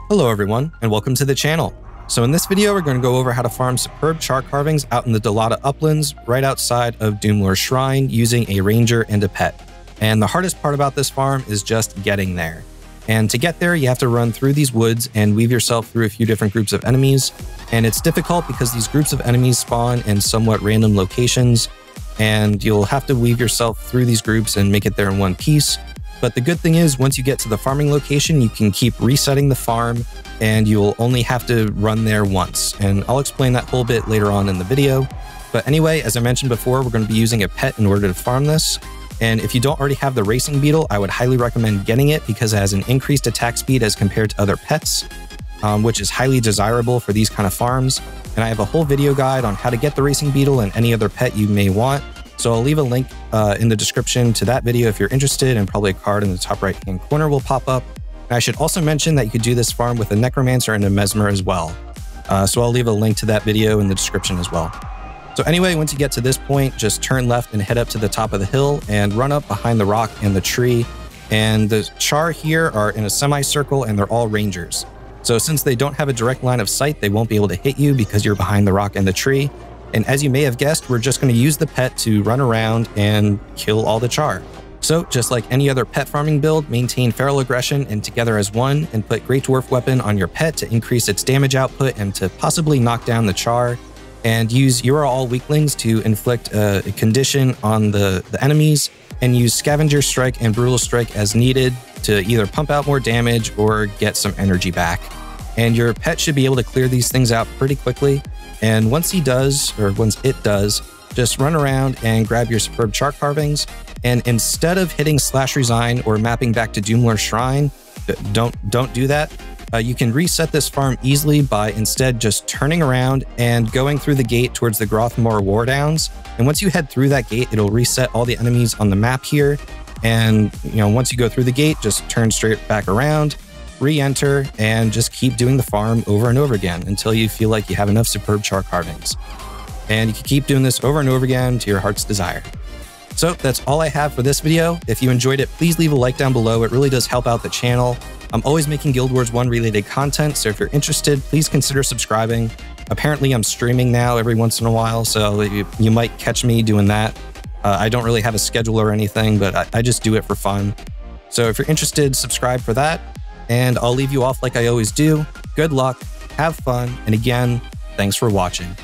Hello everyone, and welcome to the channel. So in this video, we're going to go over how to farm superb Charr carvings out in the Delata uplands right outside of Doomlord's Shrine using a ranger and a pet. And the hardest part about this farm is just getting there. And to get there, you have to run through these woods and weave yourself through a few different groups of enemies. And it's difficult because these groups of enemies spawn in somewhat random locations, and you'll have to weave yourself through these groups and make it there in one piece. But the good thing is, once you get to the farming location, you can keep resetting the farm and you'll only have to run there once. And I'll explain that whole bit later on in the video. But anyway, as I mentioned before, we're going to be using a pet in order to farm this. And if you don't already have the racing beetle, I would highly recommend getting it because it has an increased attack speed as compared to other pets, which is highly desirable for these kind of farms. And I have a whole video guide on how to get the racing beetle and any other pet you may want. So I'll leave a link in the description to that video if you're interested, and probably a card in the top right hand corner will pop up. And I should also mention that you could do this farm with a necromancer and a mesmer as well. So I'll leave a link to that video in the description as well. So anyway, once you get to this point, just turn left and head up to the top of the hill and run up behind the rock and the tree. And the Charr here are in a semicircle and they're all rangers. So since they don't have a direct line of sight, they won't be able to hit you because you're behind the rock and the tree. And as you may have guessed, we're just going to use the pet to run around and kill all the Charr. So just like any other pet farming build, maintain feral aggression and together as one, and put Great Dwarf Weapon on your pet to increase its damage output and to possibly knock down the Charr. And use You Are All Weaklings to inflict a condition on the enemies, and use Scavenger Strike and Brutal Strike as needed to either pump out more damage or get some energy back. And your pet should be able to clear these things out pretty quickly. And once it does, just run around and grab your superb Charr carvings. And instead of hitting slash resign or mapping back to Doomlord's Shrine, don't do that. You can reset this farm easily by instead just turning around and going through the gate towards the Grothmore War Downs. And once you head through that gate, it'll reset all the enemies on the map here. And once you go through the gate, just turn straight back around, re-enter, and just keep doing the farm over and over again until you feel like you have enough superb Charr carvings. And you can keep doing this over and over again to your heart's desire. So that's all I have for this video. If you enjoyed it, please leave a like down below. It really does help out the channel. I'm always making Guild Wars 1 related content, so if you're interested, please consider subscribing. Apparently I'm streaming now every once in a while, so you might catch me doing that. I don't really have a schedule or anything, but I just do it for fun. So if you're interested, subscribe for that. And I'll leave you off like I always do. Good luck, have fun, and again, thanks for watching.